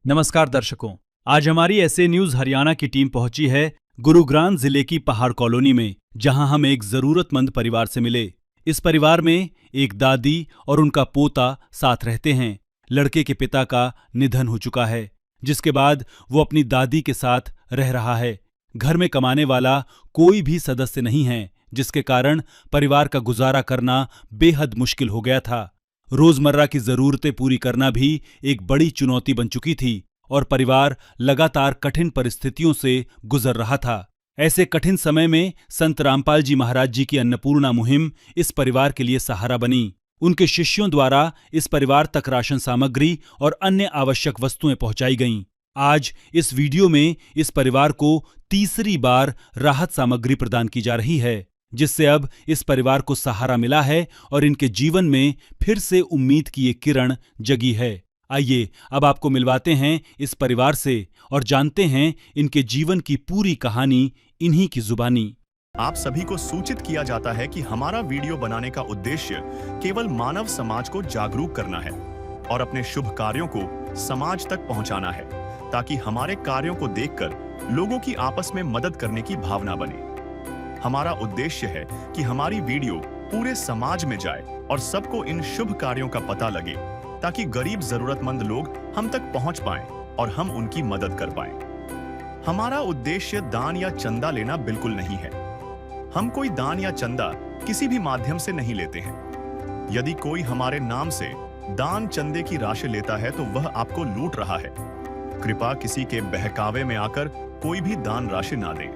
नमस्कार दर्शकों, आज हमारी ऐसे न्यूज हरियाणा की टीम पहुंची है गुरुग्राम जिले की पहाड़ कॉलोनी में, जहां हम एक जरूरतमंद परिवार से मिले। इस परिवार में एक दादी और उनका पोता साथ रहते हैं। लड़के के पिता का निधन हो चुका है, जिसके बाद वो अपनी दादी के साथ रह रहा है। घर में कमाने वाला कोई भी सदस्य नहीं है, जिसके कारण परिवार का गुजारा करना बेहद मुश्किल हो गया था। रोजमर्रा की जरूरतें पूरी करना भी एक बड़ी चुनौती बन चुकी थी और परिवार लगातार कठिन परिस्थितियों से गुजर रहा था। ऐसे कठिन समय में संत रामपाल जी महाराज जी की अन्नपूर्णा मुहिम इस परिवार के लिए सहारा बनी। उनके शिष्यों द्वारा इस परिवार तक राशन सामग्री और अन्य आवश्यक वस्तुएं पहुंचाई गईं। आज इस वीडियो में इस परिवार को तीसरी बार राहत सामग्री प्रदान की जा रही है, जिससे अब इस परिवार को सहारा मिला है और इनके जीवन में फिर से उम्मीद की एक किरण जगी है। आइए अब आपको मिलवाते हैं इस परिवार से और जानते हैं इनके जीवन की पूरी कहानी इन्हीं की जुबानी। आप सभी को सूचित किया जाता है कि हमारा वीडियो बनाने का उद्देश्य केवल मानव समाज को जागरूक करना है और अपने शुभ कार्यों को समाज तक पहुंचाना है, ताकि हमारे कार्यों को देखकर लोगों की आपस में मदद करने की भावना बने। हमारा उद्देश्य है कि हमारी वीडियो पूरे समाज में जाए और सबको इन शुभ कार्यों का पता लगे, ताकि गरीब जरूरतमंद लोग हम तक पहुंच पाएं और हम उनकी मदद कर पाएं। हमारा उद्देश्य दान या चंदा लेना बिल्कुल नहीं है। हम कोई दान या चंदा किसी भी माध्यम से नहीं लेते हैं। यदि कोई हमारे नाम से दान चंदे की राशि लेता है तो वह आपको लूट रहा है। कृपया किसी के बहकावे में आकर कोई भी दान राशि ना दें।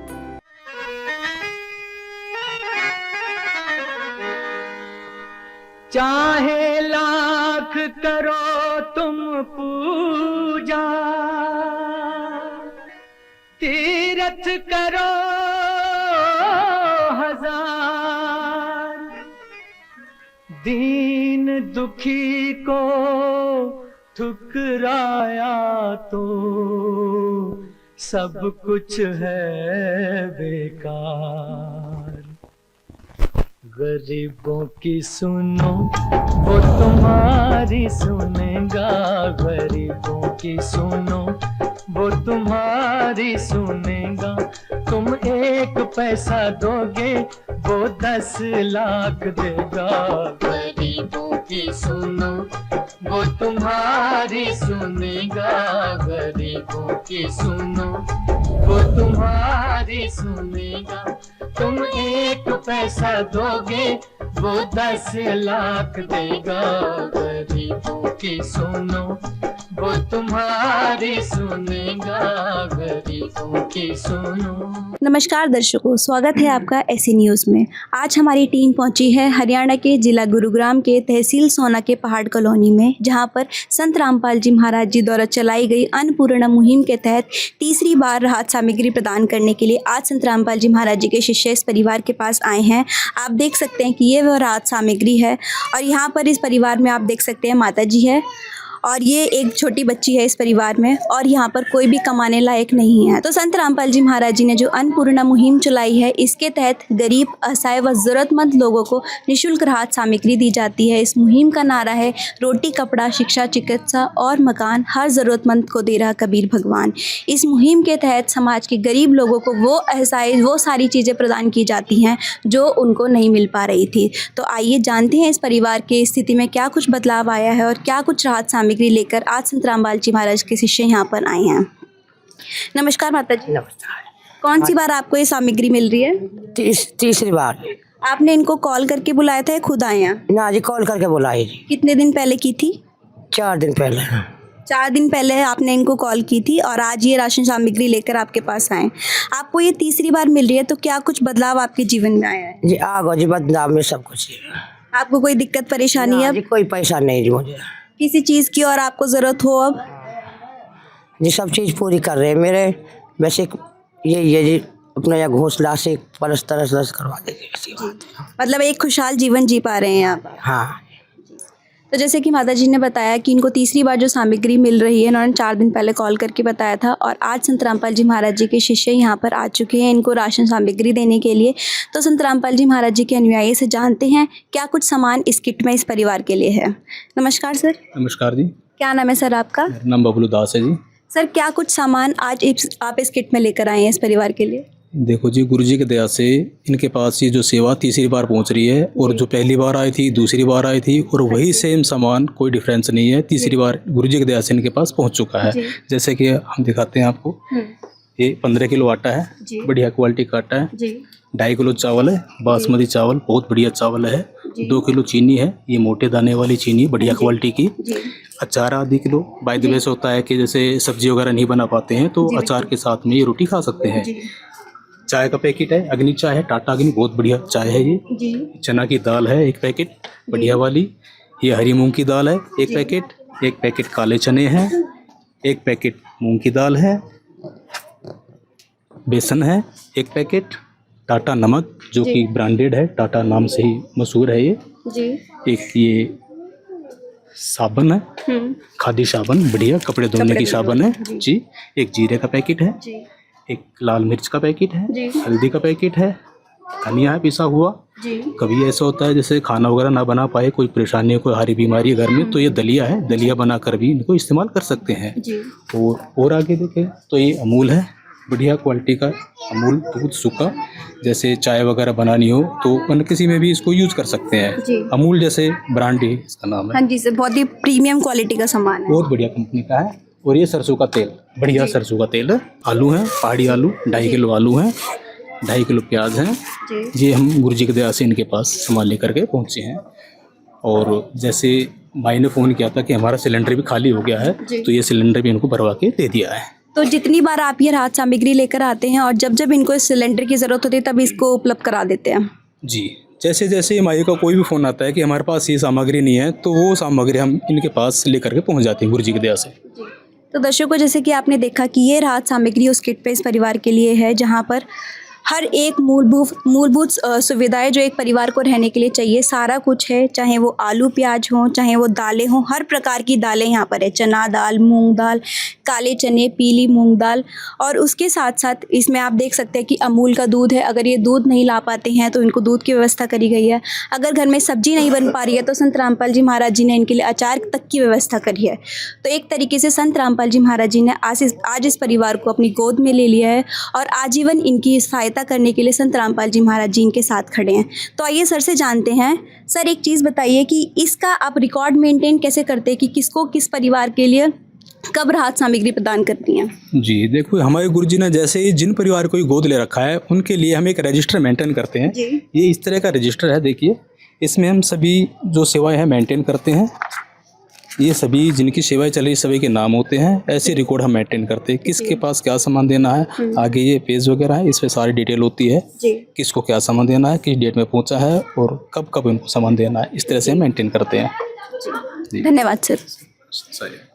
चाहे लाख करो तुम पूजा, तीरथ करो हजार, दीन दुखी को ठुकराया तो सब कुछ है बेकार। गरीबों की सुनो वो तुम्हारी सुनेगा, गरीबों की सुनो वो तुम्हारी सुनेगा। तुम 1 पैसा दोगे वो 10 लाख देगा। गरीबों की सुनो वो तुम्हारी सुनेगा, गरीबों की सुनो वो तुम्हारी सुनेगा। तुम 1 पैसा दोगे वो 10 लाख देगा। गरीबों की सुनो वो तुम्हारी सुनेगा, गरीबों की सुनो। नमस्कार दर्शकों, स्वागत है आपका ऐसी न्यूज़ में। आज हमारी टीम पहुंची है हरियाणा के जिला गुरुग्राम के तहसील सोना के पहाड़ कॉलोनी में, जहां पर संत रामपाल जी महाराज जी द्वारा चलाई गई अन्नपूर्णा मुहिम के तहत तीसरी बार राहत सामग्री प्रदान करने के लिए आज संत रामपाल जी महाराज जी के शिष्य इस परिवार के पास आए हैं। आप देख सकते हैं कि ये वो राहत सामग्री है और यहाँ पर इस परिवार में आप देख सकते हैं माता जी है और ये एक छोटी बच्ची है इस परिवार में, और यहाँ पर कोई भी कमाने लायक नहीं है। तो संत रामपाल जी महाराज जी ने जो अन्नपूर्णा मुहिम चलाई है, इसके तहत गरीब, असहाय व ज़रूरतमंद लोगों को निःशुल्क राहत सामग्री दी जाती है। इस मुहिम का नारा है रोटी, कपड़ा, शिक्षा, चिकित्सा और मकान हर ज़रूरतमंद को दे रहा कबीर भगवान। इस मुहिम के तहत समाज के गरीब लोगों को वो सारी चीज़ें प्रदान की जाती हैं जो उनको नहीं मिल पा रही थी। तो आइए जानते हैं इस परिवार की स्थिति में क्या कुछ बदलाव आया है और क्या कुछ राहत सामग्री लेकर आज संत रामपाल जी महाराज के शिष्य यहाँ पर आए हैं। नमस्कार माता जी। नमस्कार। कौन सी बार आपको ये सामग्री मिल रही है? तीसरी बार। आपने इनको कॉल करके बुलाया था या खुद आए हैं? ना जी, कॉल करके बुलाई जी। कितने दिन पहले की थी? 4 दिन पहले। 4 दिन पहले आपने इनको कॉल की थी और आज ये राशन सामग्री लेकर आपके पास आए। आपको ये तीसरी बार मिल रही है, तो क्या कुछ बदलाव आपके जीवन में आया है? जी आगो जी, बदलाव में सब कुछ। आपको कोई दिक्कत परेशानी है? जी कोई परेशानी नहीं जी मुझे। किसी चीज़ की और आपको ज़रूरत हो अब? जी सब चीज़ पूरी कर रहे हैं मेरे। वैसे ये जी अपना या घोंसला से पलस्तर करवा देंगे, ऐसी बात है। मतलब एक खुशहाल जीवन जी पा रहे हैं आप? हाँ। तो जैसे कि माता जी ने बताया कि इनको तीसरी बार जो सामग्री मिल रही है, इन्होंने 4 दिन पहले कॉल करके बताया था और आज संत रामपाल जी महाराज जी के शिष्य यहाँ पर आ चुके हैं इनको राशन सामग्री देने के लिए। तो संत रामपाल जी महाराज जी के अनुयायी से जानते हैं क्या कुछ सामान इस किट में इस परिवार के लिए है। नमस्कार सर। नमस्कार जी। क्या नाम है सर आपका? मेरा नाम बबलू दास है जी। सर क्या कुछ सामान आज आप इस किट में लेकर आए हैं इस परिवार के लिए? देखो जी, गुरु जी की दया से इनके पास ये जो सेवा तीसरी बार पहुंच रही है, और जो पहली बार आई थी, दूसरी बार आई थी, और वही सेम सामान, कोई डिफरेंस नहीं है। तीसरी बार गुरु जी की दया से इनके पास पहुंच चुका है। जैसे कि हम दिखाते हैं आपको, ये 15 किलो आटा है, बढ़िया क्वालिटी का आटा है। 2.5 किलो चावल है, बासमती चावल, बहुत बढ़िया चावल है। 2 किलो चीनी है, ये मोटे दाने वाली चीनी, बढ़िया क्वालिटी की। अचार आधी किलो। बाय द वे से होता है कि जैसे सब्जी वगैरह नहीं बना पाते हैं तो अचार के साथ में ये रोटी खा सकते हैं। चाय का पैकेट है, अग्नि चाय है, टाटा अग्नि, बहुत बढ़िया चाय है ये। चना की दाल है 1 पैकेट बढ़िया वाली। ये हरी मूंग की दाल है 1 पैकेट। 1 पैकेट काले चने हैं। 1 पैकेट मूंग की दाल है। बेसन है 1 पैकेट। टाटा नमक जो कि ब्रांडेड है, टाटा नाम से ही मशहूर है ये। एक ये साबुन है, खादी साबुन, बढ़िया कपड़े धोने की साबुन है जी। एक जीरे का पैकेट है। एक लाल मिर्च का पैकेट है। हल्दी का पैकेट है। धनिया है पिसा हुआ। कभी ऐसा होता है जैसे खाना वगैरह ना बना पाए, कोई परेशानी है, कोई हारी बीमारी है घर में, तो ये दलिया है, दलिया बनाकर भी इनको इस्तेमाल कर सकते हैं। और आगे देखें तो ये अमूल है, बढ़िया क्वालिटी का अमूल दूध सूखा। जैसे चाय वगैरह बनानी हो तो अपन किसी में भी इसको यूज कर सकते हैं। अमूल जैसे ब्रांड है, इसका नाम है। हाँ जी सर, बहुत ही प्रीमियम क्वालिटी का सामान है, बहुत बढ़िया कंपनी का है। और ये सरसों का तेल, बढ़िया सरसों का तेल है। आलू है, पहाड़ी आलू 2.5 किलो आलू हैं। 2.5 किलो प्याज हैं। ये हम गुरु जी की दया से इनके पास सामान लेकर के पहुँचे हैं। और जैसे भाई ने फ़ोन किया था कि हमारा सिलेंडर भी खाली हो गया है, तो ये सिलेंडर भी इनको भरवा के दे दिया है। तो जितनी बार आप ये राहत सामग्री लेकर आते हैं और जब जब इनको इस सिलेंडर की ज़रूरत होती है तब इसको उपलब्ध करा देते हैं? जी, जैसे जैसे माई का कोई भी फ़ोन आता है कि हमारे पास ये सामग्री नहीं है, तो वो सामग्री हम इनके पास लेकर के पहुंच जाते हैं गुरु जी की दया से। तो दर्शकों, जैसे कि आपने देखा कि ये राहत सामग्री उस किट पे इस परिवार के लिए है, जहाँ पर हर एक मूलभूत सुविधाएं जो एक परिवार को रहने के लिए चाहिए, सारा कुछ है। चाहे वो आलू प्याज हो, चाहे वो दालें हों, हर प्रकार की दालें यहाँ पर है। चना दाल, मूंग दाल, काले चने, पीली मूंग दाल, और उसके साथ साथ इसमें आप देख सकते हैं कि अमूल का दूध है। अगर ये दूध नहीं ला पाते हैं तो इनको दूध की व्यवस्था करी गई है। अगर घर में सब्जी नहीं बन पा रही है तो संत रामपाल जी महाराज जी ने इनके लिए अचार तक की व्यवस्था करी है। तो एक तरीके से संत रामपाल जी महाराज जी ने आज इस परिवार को अपनी गोद में ले लिया है और आजीवन इनकी सहायता करने के लिए संत रामपाल जी महाराज जी इनके साथ खड़े हैं। तो आइए सर से जानते हैं। सर, एक चीज़ बताइए कि इसका आप रिकॉर्ड मेंटेन कैसे करते हैं कि किसको किस परिवार के लिए कब राहत सामग्री प्रदान करती हैं? जी देखो, हमारे गुरुजी ने जैसे ही जिन परिवार को गोद ले रखा है उनके लिए हम एक रजिस्टर मेंटेन करते हैं। ये इस तरह का रजिस्टर है, देखिए, इसमें हम सभी जो सेवाएं हैं मेंटेन करते हैं। ये सभी जिनकी सेवाएं चल रही सभी के नाम होते हैं। ऐसे रिकॉर्ड हम मेंटेन करते हैं, किसके पास क्या सामान देना है। आगे ये पेज वगैरह है, इस पर सारी डिटेल होती है, किसको क्या सामान देना है, किस डेट में पहुंचा है और कब कब इनको सामान देना है। इस तरह से हम मेंटेन करते हैं। धन्यवाद सर।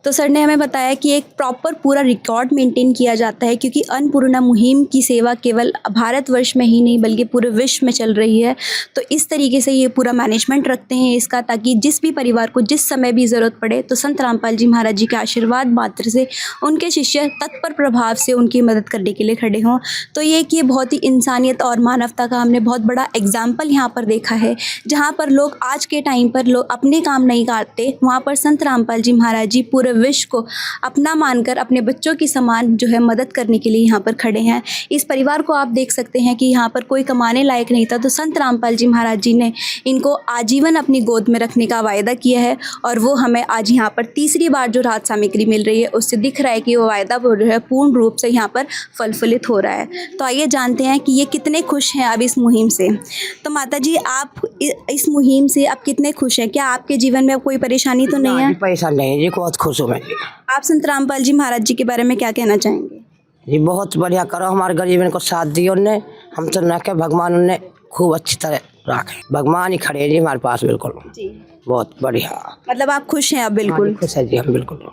तो सर ने हमें बताया कि एक प्रॉपर पूरा रिकॉर्ड मेंटेन किया जाता है, क्योंकि अन्नपूर्णा मुहिम की सेवा केवल भारतवर्ष में ही नहीं बल्कि पूरे विश्व में चल रही है। तो इस तरीके से ये पूरा मैनेजमेंट रखते हैं इसका, ताकि जिस भी परिवार को जिस समय भी ज़रूरत पड़े तो संत रामपाल जी महाराज जी के आशीर्वाद मात्र से उनके शिष्य तत्पर प्रभाव से उनकी मदद करने के लिए खड़े हों। तो ये बहुत ही इंसानियत और मानवता का हमने बहुत बड़ा एग्जाम्पल यहाँ पर देखा है। जहाँ पर लोग आज के टाइम पर लोग अपने काम नहीं करते, वहाँ पर संत रामपाल जी महाराज जी पूरे विश्व को अपना मानकर अपने बच्चों की समान जो है मदद करने के लिए यहाँ पर खड़े हैं। इस परिवार को आप देख सकते हैं कि यहाँ पर कोई कमाने लायक नहीं था, तो संत रामपाल जी महाराज जी ने इनको आजीवन अपनी गोद में रखने का वायदा किया है, और वो हमें आज यहाँ पर तीसरी बार जो राहत सामग्री मिल रही है उससे दिख रहा है कि वो वायदा जो है पूर्ण रूप से यहाँ पर फलफलित हो रहा है। तो आइए जानते हैं कि ये कितने खुश हैं अब इस मुहिम से। तो माता जी, आप इस मुहिम से आप कितने खुश हैं? क्या आपके जीवन में कोई परेशानी तो नहीं है? परेशान नहीं है जी, बहुत खुश हूँ मैं। आप संत रामपाल जी महाराज जी के बारे में क्या कहना चाहेंगे? जी बहुत बढ़िया करो, हमारे गरीबों को साथ दिया उनने, हम तो रखे भगवान उनने खूब अच्छी तरह रखे। भगवान ही खड़े हैं जी हमारे पास, बिल्कुल जी, बहुत बढ़िया। मतलब आप खुश हैं अब? बिल्कुल खुश है जी हम, बिल्कुल।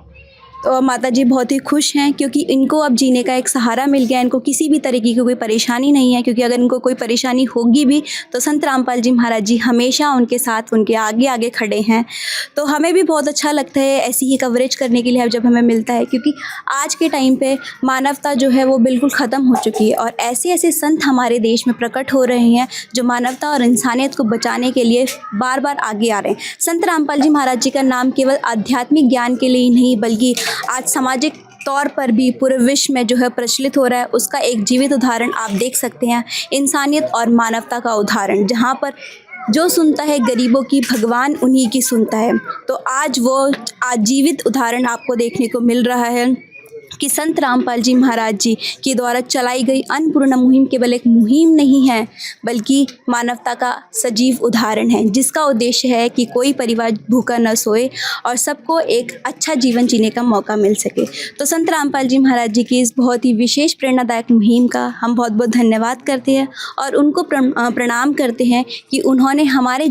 तो माता जी बहुत ही खुश हैं क्योंकि इनको अब जीने का एक सहारा मिल गया। इनको किसी भी तरीके की कोई परेशानी नहीं है, क्योंकि अगर इनको कोई परेशानी होगी भी तो संत रामपाल जी महाराज जी हमेशा उनके साथ, उनके आगे आगे खड़े हैं। तो हमें भी बहुत अच्छा लगता है ऐसी ही कवरेज करने के लिए जब हमें मिलता है, क्योंकि आज के टाइम पे मानवता जो है वो बिल्कुल ख़त्म हो चुकी है, और ऐसे ऐसे संत हमारे देश में प्रकट हो रहे हैं जो मानवता और इंसानियत को बचाने के लिए बार बार आगे आ रहे हैं। संत रामपाल जी महाराज जी का नाम केवल आध्यात्मिक ज्ञान के लिए ही नहीं बल्कि आज सामाजिक तौर पर भी पूरे विश्व में जो है प्रचलित हो रहा है, उसका एक जीवित उदाहरण आप देख सकते हैं। इंसानियत और मानवता का उदाहरण, जहाँ पर जो सुनता है गरीबों की, भगवान उन्हीं की सुनता है। तो आज वो आजीवित उदाहरण आपको देखने को मिल रहा है कि संत रामपाल जी महाराज जी के द्वारा चलाई गई अन्नपूर्णा मुहिम केवल एक मुहिम नहीं है, बल्कि मानवता का सजीव उदाहरण है, जिसका उद्देश्य है कि कोई परिवार भूखा न सोए और सबको एक अच्छा जीवन जीने का मौका मिल सके। तो संत रामपाल जी महाराज जी की इस बहुत ही विशेष प्रेरणादायक मुहिम का हम बहुत बहुत धन्यवाद करते हैं और उनको प्रणाम करते हैं कि उन्होंने हमारे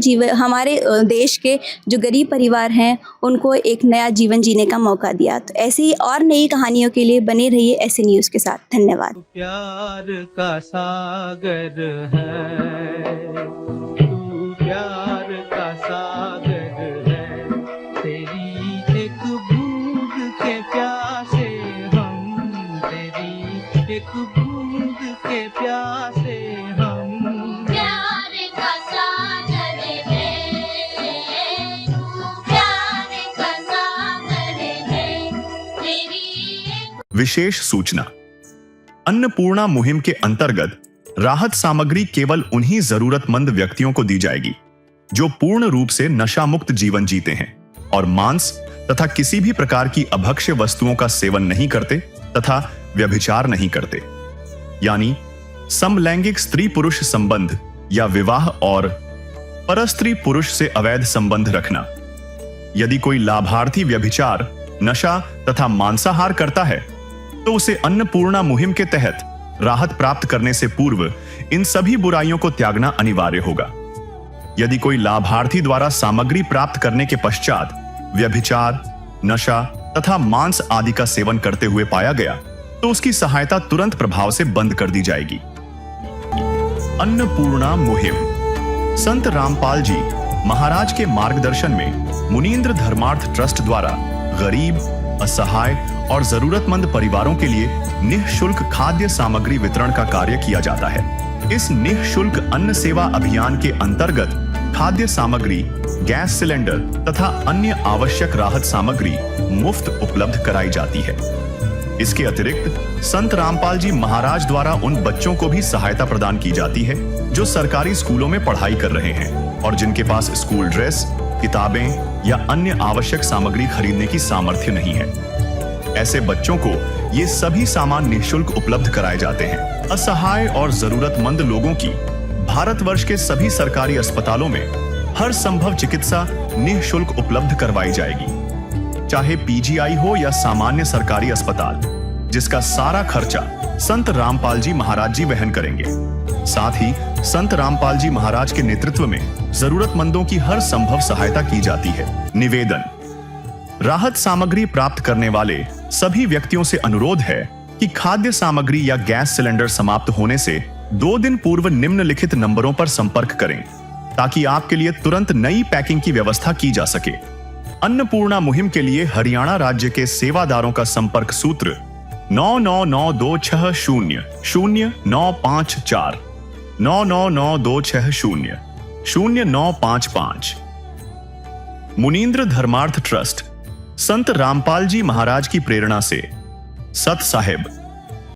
देश के जो गरीब परिवार हैं उनको एक नया जीवन जीने का मौका दिया। तो ऐसी ही और नई कहानियों के लिए बने रहिए ऐसे न्यूज़ के साथ। धन्यवाद। प्यार का सागर है तू, प्यार का सागर है, तेरी एक बूंद के प्यासे हम, तेरी एक बूंद के प्यासे हम। प्यार का सागर है तू, प्यार का सागर है, तेरी विशेष सूचना। अन्नपूर्णा मुहिम के अंतर्गत राहत सामग्री केवल उन्हीं जरूरतमंद व्यक्तियों को दी जाएगी जो पूर्ण रूप से नशा मुक्त जीवन जीते हैं और मांस तथा किसी भी प्रकार की अभक्ष्य वस्तुओं का सेवन नहीं करते तथा व्यभिचार नहीं करते, यानी समलैंगिक स्त्री पुरुष संबंध या विवाह और परस्त्री पुरुष से अवैध संबंध रखना। यदि कोई लाभार्थी व्यभिचार, नशा तथा मांसाहार करता है तो उसे अन्नपूर्णा मुहिम के तहत राहत प्राप्त करने से पूर्व इन सभी बुराइयों को त्यागना अनिवार्य होगा। यदि कोई लाभार्थी द्वारा सामग्री प्राप्त करने के पश्चात व्यभिचार, नशा तथा मांस आदि का सेवन करते हुए पाया गया तो उसकी सहायता तुरंत प्रभाव से बंद कर दी जाएगी। अन्नपूर्णा मुहिम संत रामपाल जी महाराज के मार्गदर्शन में मुनीन्द्र धर्मार्थ ट्रस्ट द्वारा गरीब, असहाय और जरूरतमंद परिवारों के लिए निःशुल्क खाद्य सामग्री वितरण का कार्य किया जाता है। इस निःशुल्क अन्न सेवा अभियान के अंतर्गत खाद्य सामग्री, गैस सिलेंडर तथा अन्य आवश्यक राहत सामग्री मुफ्त उपलब्ध कराई जाती है। इसके अतिरिक्त संत रामपाल जी महाराज द्वारा उन बच्चों को भी सहायता प्रदान की जाती है जो सरकारी स्कूलों में पढ़ाई कर रहे हैं और जिनके पास स्कूल ड्रेस, किताबें या अन्य आवश्यक सामग्री खरीदने की सामर्थ्य नहीं है। ऐसे बच्चों को ये सभी सामान निःशुल्क उपलब्ध कराए जाते हैं। असहाय और जरूरतमंद लोगों की भारतवर्ष के सभी सरकारी अस्पतालों में हर संभव चिकित्सा निःशुल्क उपलब्ध करवाई जाएगी, चाहे पीजीआई हो या सामान्य सरकारी अस्पताल, जिसका सारा खर्चा संत रामपाल जी महाराज जी वहन करेंगे। साथ ही संत रामपाल जी महाराज के नेतृत्व में जरूरतमंदों की हर संभव सहायता की जाती है। निवेदन। राहत सामग्री प्राप्त करने वाले सभी व्यक्तियों से अनुरोध है कि खाद्य सामग्री या गैस सिलेंडर समाप्त होने से 2 दिन पूर्व निम्नलिखित नंबरों पर संपर्क करें ताकि आपके लिए तुरंत नई पैकिंग की व्यवस्था की जा सके। अन्नपूर्णा मुहिम के लिए हरियाणा राज्य के सेवादारों का संपर्क सूत्र 9992600954 9992600955। मुनीन्द्र धर्मार्थ ट्रस्ट संत रामपाल जी महाराज की प्रेरणा से सत साहिब